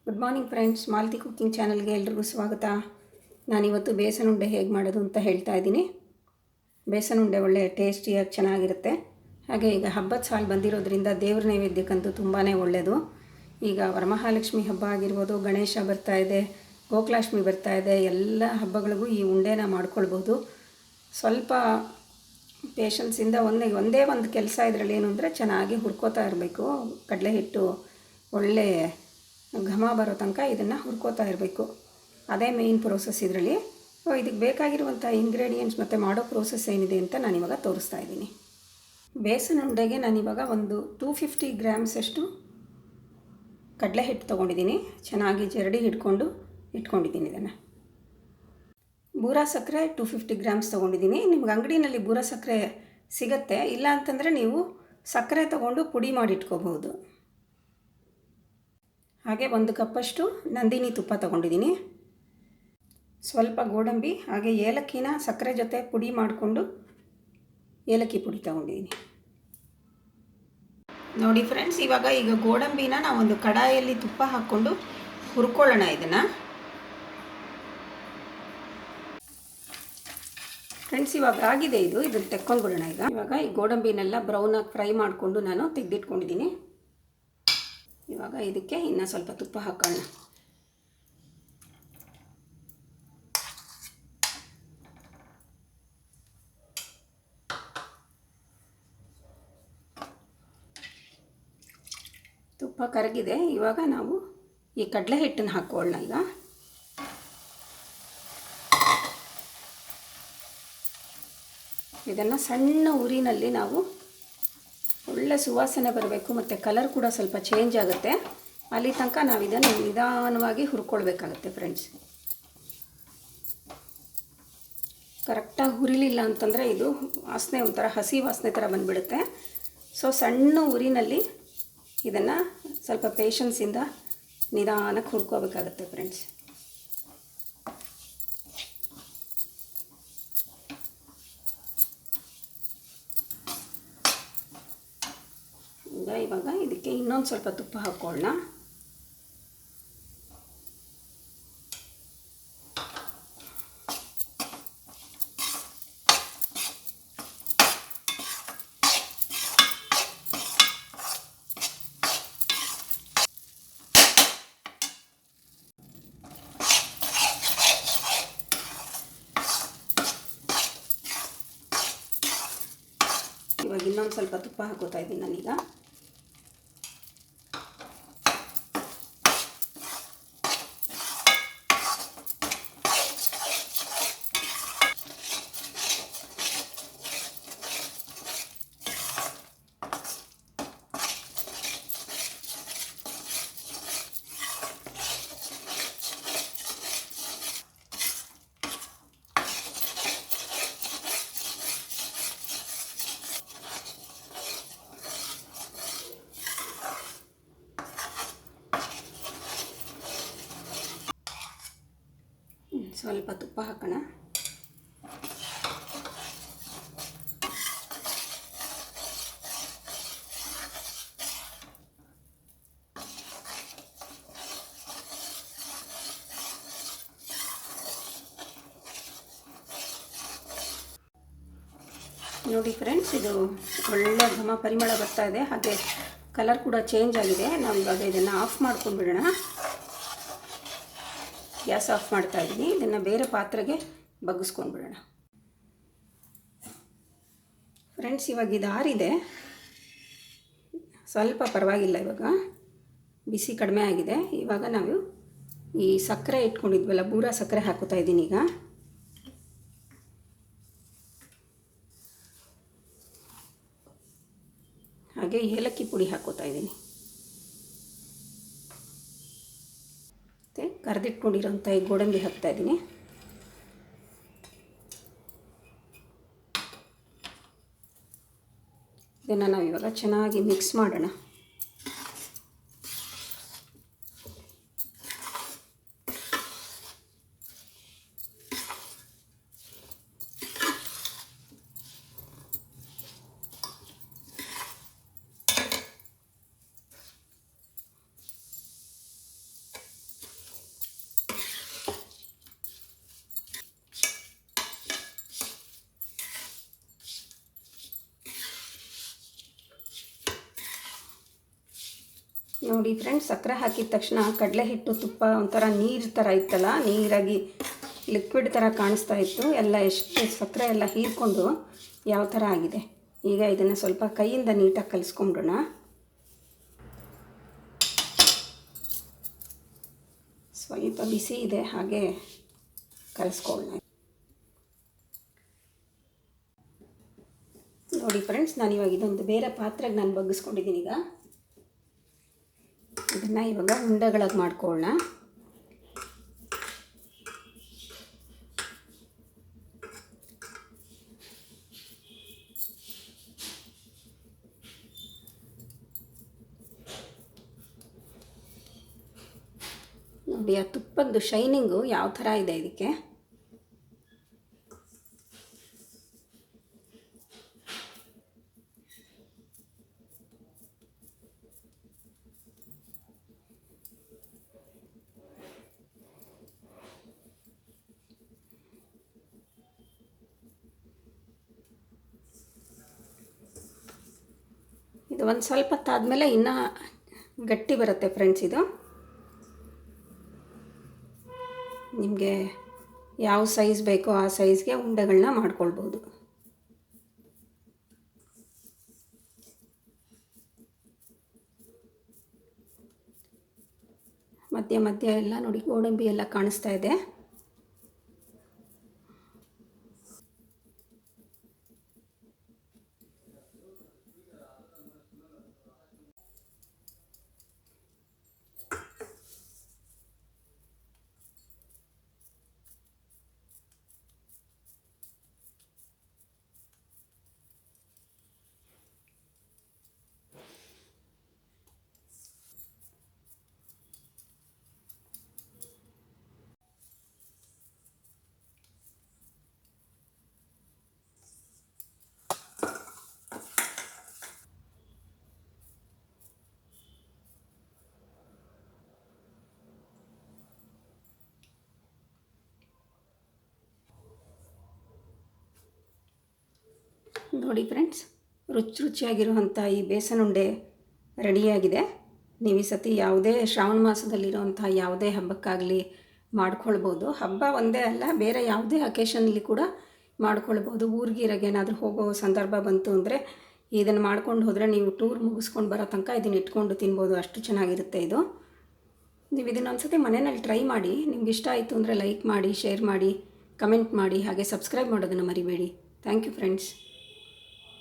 Good morning friends, Malathi cooking ಚಾನಲ್ಗೆ ಎಲ್ರಿಗೂ ಸ್ವಾಗತ. ನಾನಿವತ್ತು ಬೇಸನ್ ಉಂಡೆ ಹೇಗೆ ಮಾಡೋದು ಅಂತ ಹೇಳ್ತಾ ಇದ್ದೀನಿ. ಬೇಸನ್ ಉಂಡೆ ಒಳ್ಳೆ ಟೇಸ್ಟಿಯಾಗಿ ಚೆನ್ನಾಗಿರುತ್ತೆ. ಹಾಗೆ ಈಗ ಹಬ್ಬದ ಸಾಲು ಬಂದಿರೋದ್ರಿಂದ ದೇವ್ರ ನೈವೇದ್ಯಕ್ಕಂತೂ ತುಂಬಾ ಒಳ್ಳೆಯದು. ಈಗ ವರಮಹಾಲಕ್ಷ್ಮಿ ಹಬ್ಬ ಆಗಿರ್ಬೋದು, ಗಣೇಶ ಬರ್ತಾ ಇದೆ, ಗೋಕುಲಾಷ್ಟಮಿ ಬರ್ತಾ ಇದೆ, ಎಲ್ಲ ಹಬ್ಬಗಳಿಗೂ ಈ ಉಂಡೆನ ಮಾಡ್ಕೊಳ್ಬೋದು. ಸ್ವಲ್ಪ ಪೇಷನ್ಸಿಂದ ಒಂದೇ ಒಂದು ಕೆಲಸ ಇದರಲ್ಲಿ ಏನು ಅಂದರೆ ಚೆನ್ನಾಗಿ ಹುರ್ಕೋತಾ ಇರಬೇಕು. ಕಡಲೆ ಹಿಟ್ಟು ಒಳ್ಳೆ ಘಮ ಬರೋ ತನಕ ಇದನ್ನು ಹುರ್ಕೋತಾ ಇರಬೇಕು. ಅದೇ ಮೇಯ್ನ್ ಪ್ರೋಸೆಸ್ ಇದರಲ್ಲಿ. ಇದಕ್ಕೆ ಬೇಕಾಗಿರುವಂಥ ಇಂಗ್ರೀಡಿಯೆಂಟ್ಸ್ ಮತ್ತು ಮಾಡೋ ಪ್ರೋಸೆಸ್ ಏನಿದೆ ಅಂತ ನಾನಿವಾಗ ತೋರಿಸ್ತಾ ಇದ್ದೀನಿ. ಬೇಸನ್ ಉಂಡೆಗೆ ನಾನಿವಾಗ ಒಂದು 250 ಗ್ರಾಮ್ಸಷ್ಟು ಕಡಲೆ ಹಿಟ್ಟು ತೊಗೊಂಡಿದ್ದೀನಿ. ಚೆನ್ನಾಗಿ ಜರಡಿ ಇಟ್ಕೊಂಡಿದ್ದೀನಿ. ಇದನ್ನು ಬೂರಾ ಸಕ್ಕರೆ 250 ಗ್ರಾಮ್ಸ್ ತೊಗೊಂಡಿದ್ದೀನಿ. ನಿಮ್ಗೆ ಅಂಗಡಿನಲ್ಲಿ ಬೂರಾ ಸಕ್ಕರೆ ಸಿಗುತ್ತೆ, ಇಲ್ಲ ಅಂತಂದರೆ ನೀವು ಸಕ್ಕರೆ ತೊಗೊಂಡು ಪುಡಿ ಮಾಡಿ ಇಟ್ಕೋಬಹುದು. ಹಾಗೆ 1 ಕಪ್ಪಷ್ಟು ನಂದಿನಿ ತುಪ್ಪ ತೊಗೊಂಡಿದ್ದೀನಿ. ಸ್ವಲ್ಪ ಗೋಡಂಬಿ, ಹಾಗೆ ಏಲಕ್ಕಿನ ಸಕ್ಕರೆ ಜೊತೆ ಪುಡಿ ಮಾಡಿಕೊಂಡು ಏಲಕ್ಕಿ ಪುಡಿ ತೊಗೊಂಡಿದ್ದೀನಿ. ನೋಡಿ ಫ್ರೆಂಡ್ಸ್, ಈಗ ಗೋಡಂಬಿನ ನಾವೊಂದು ಕಡಾಯಲ್ಲಿ ತುಪ್ಪ ಹಾಕ್ಕೊಂಡು ಹುರ್ಕೊಳ್ಳೋಣ. ಇದನ್ನು ಫ್ರೆಂಡ್ಸ್ ಇವಾಗ ಆಗಿದೆ. ಇದನ್ನು ತೆಕ್ಕೊಂಡ್ಬಿಡೋಣ. ಇವಾಗ ಈ ಗೋಡಂಬಿನೆಲ್ಲ ಬ್ರೌನಾಗಿ ಫ್ರೈ ಮಾಡಿಕೊಂಡು ನಾನು ತೆಗೆದಿಟ್ಕೊಂಡಿದ್ದೀನಿ. ಇವಾಗ ಇದಕ್ಕೆ ಇನ್ನೂ ಸ್ವಲ್ಪ ತುಪ್ಪ ಹಾಕೋಣ. ತುಪ್ಪ ಕರಗಿದೆ. ಇವಾಗ ನಾವು ಈ ಕಡಲೆ ಹಿಟ್ಟನ್ನು ಹಾಕೊಳ್ಳೋಣ. ಇದನ್ನು ಸಣ್ಣ ಉರಿನಲ್ಲಿ ನಾವು ಒಳ್ಳೆ ಸುವಾಸನೆ ಬರಬೇಕು ಮತ್ತು ಕಲರ್ ಕೂಡ ಸ್ವಲ್ಪ ಚೇಂಜ್ ಆಗುತ್ತೆ. ಅಲ್ಲಿ ತನಕ ನಾವು ಇದನ್ನು ನಿಧಾನವಾಗಿ ಹುರ್ಕೊಳ್ಬೇಕಾಗತ್ತೆ ಫ್ರೆಂಡ್ಸ್. ಕರೆಕ್ಟಾಗಿ ಹುರಿಲಿಲ್ಲ ಅಂತಂದರೆ ಇದು ವಾಸನೆ ಒಂಥರ ಹಸಿ ವಾಸನೆ ಥರ ಬಂದುಬಿಡುತ್ತೆ. ಸೊ ಸಣ್ಣ ಉರಿನಲ್ಲಿ ಇದನ್ನು ಸ್ವಲ್ಪ ಪೇಷನ್ಸಿಂದ ನಿಧಾನಕ್ಕೆ ಹುರ್ಕೋಬೇಕಾಗತ್ತೆ ಫ್ರೆಂಡ್ಸ್. ಇವಾಗ ಇದಕ್ಕೆ ಇನ್ನೊಂದು ಸ್ವಲ್ಪ ತುಪ್ಪ ಹಾಕೊಳ್ಳೋಣ. ಇವಾಗ ಇನ್ನೊಂದು ಸ್ವಲ್ಪ ತುಪ್ಪ ಹಾಕೋತಾ ಇದ್ದೀನಿ ನಾನೀಗ. ಸ್ವಲ್ಪ ತುಪ್ಪ ಹಾಕೋಣ. ನೋಡಿ ಫ್ರೆಂಡ್ಸ್, ಇದು ಒಳ್ಳೆ ಘಮ ಪರಿಮಳ ಬರ್ತಾ ಇದೆ, ಹಾಗೆ ಕಲರ್ ಕೂಡ ಚೇಂಜ್ ಆಗಿದೆ. ನಾವು ಇವಾಗ ಇದನ್ನು ಆಫ್ ಮಾಡ್ಕೊಂಡ್ಬಿಡೋಣ. ಗ್ಯಾಸ್ ಆಫ್ ಮಾಡ್ತಾ ಇದ್ದೀನಿ. ಇದನ್ನು ಬೇರೆ ಪಾತ್ರೆಗೆ ಬಗ್ಗಿಸ್ಕೊಂಡ್ಬಿಡೋಣ ಫ್ರೆಂಡ್ಸ್. ಇವಾಗ ಇದು ಆರಿದೆ, ಸ್ವಲ್ಪ ಪರವಾಗಿಲ್ಲ. ಇವಾಗ ಬಿಸಿ ಕಡಿಮೆ ಆಗಿದೆ. ಇವಾಗ ನಾವು ಈ ಸಕ್ಕರೆ ಇಟ್ಕೊಂಡಿದ್ವಲ್ಲ, ಬೂರಾ ಸಕ್ಕರೆ ಹಾಕೋತಾ ಇದ್ದೀನಿ ಈಗ. ಹಾಗೆ ಏಲಕ್ಕಿ ಪುಡಿ ಹಾಕೋತಾ ಇದ್ದೀನಿ. ಮತ್ತು ಕರೆದಿಟ್ಕೊಂಡಿರೋಂಥ ಈ ಗೋಡಂಬಿ ಹಾಕ್ತಾ ಇದ್ದೀನಿ. ಇದನ್ನು ನಾವು ಇವಾಗ ಚೆನ್ನಾಗಿ ಮಿಕ್ಸ್ ಮಾಡೋಣ. ನೋಡಿ ಫ್ರೆಂಡ್ಸ್, ಸಕ್ಕರೆ ಹಾಕಿದ ತಕ್ಷಣ ಕಡಲೆ ಹಿಟ್ಟು ತುಪ್ಪ ಒಂಥರ ನೀರು ಥರ ಇತ್ತಲ್ಲ, ನೀರಾಗಿ ಲಿಕ್ವಿಡ್ ಥರ ಕಾಣಿಸ್ತಾ ಇತ್ತು. ಎಲ್ಲ ಎಷ್ಟು ಸಕ್ಕರೆ ಎಲ್ಲ ಹೀರ್ಕೊಂಡು ಯಾವ ಥರ ಆಗಿದೆ. ಈಗ ಇದನ್ನು ಸ್ವಲ್ಪ ಕೈಯಿಂದ ನೀಟಾಗಿ ಕಲಿಸ್ಕೊಂಬಿಡೋಣ. ಸ್ವಲ್ಪ ಬಿಸಿ ಇದೆ, ಹಾಗೆ ಕಲಿಸ್ಕೊಳ್ಳೋಣ. ನೋಡಿ ಫ್ರೆಂಡ್ಸ್, ನಾನಿವಾಗ ಇದೊಂದು ಬೇರೆ ಪಾತ್ರೆಗೆ ನಾನು ಬಗ್ಗಿಸ್ಕೊಂಡಿದ್ದೀನಿ. ಈಗ ಇದನ್ನು ಇವಾಗ ಉಂಡೆಗಳಾಗಿ ಮಾಡ್ಕೊಳ್ಳೋಣ. ನೋಡಿ ಆ ತುಪ್ಪದ್ದು ಶೈನಿಂಗು ಯಾವ ಥರ ಇದೆ ಇದಕ್ಕೆ. ಇದು ಒಂದು ಸ್ವಲ್ಪ ಹೊತ್ತಾದಮೇಲೆ ಇನ್ನೂ ಗಟ್ಟಿ ಬರುತ್ತೆ ಫ್ರೆಂಡ್ಸ್. ಇದು ನಿಮಗೆ ಯಾವ ಸೈಜ್ ಬೇಕೋ ಆ ಸೈಜ್ಗೆ ಉಂಡೆಗಳನ್ನ ಮಾಡ್ಕೊಳ್ಬೋದು. ಮಧ್ಯ ಮಧ್ಯ ಎಲ್ಲ ನೋಡಿ ಗೋಡಂಬಿ ಎಲ್ಲ ಕಾಣಿಸ್ತಾ ಇದೆ. ನೋಡಿ ಫ್ರೆಂಡ್ಸ್, ರುಚಿಯಾಗಿರುವಂಥ ಈ ಬೇಸನ್ ಉಂಡೆ ರೆಡಿಯಾಗಿದೆ. ನೀವು ಈ ಸತಿ ಯಾವುದೇ ಶ್ರಾವಣ ಮಾಸದಲ್ಲಿರುವಂಥ ಯಾವುದೇ ಹಬ್ಬಕ್ಕಾಗಲಿ ಮಾಡ್ಕೊಳ್ಬೋದು. ಹಬ್ಬ ಒಂದೇ ಅಲ್ಲ, ಬೇರೆ ಯಾವುದೇ ಅಕೇಶನಲ್ಲಿ ಕೂಡ ಮಾಡ್ಕೊಳ್ಬೋದು. ಊರಿಗಿರಾಗೆ ಏನಾದರೂ ಹೋಗೋ ಸಂದರ್ಭ ಬಂತು ಅಂದರೆ ಇದನ್ನು ಮಾಡ್ಕೊಂಡು ಹೋದರೆ ನೀವು ಟೂರ್ ಮುಗಿಸ್ಕೊಂಡು ಬರೋ ತನಕ ಇದನ್ನು ಇಟ್ಕೊಂಡು ತಿನ್ಬೋದು. ಅಷ್ಟು ಚೆನ್ನಾಗಿರುತ್ತೆ ಇದು. ನೀವು ಇದನ್ನೊಂದು ಸತಿ ಮನೆಯಲ್ಲಿ ಟ್ರೈ ಮಾಡಿ. ನಿಮ್ಗೆ ಇಷ್ಟ ಆಯಿತು ಅಂದರೆ ಲೈಕ್ ಮಾಡಿ, ಶೇರ್ ಮಾಡಿ, ಕಮೆಂಟ್ ಮಾಡಿ, ಹಾಗೆ ಸಬ್ಸ್ಕ್ರೈಬ್ ಮಾಡೋದನ್ನು ಮರಿಬೇಡಿ. Thank you friends.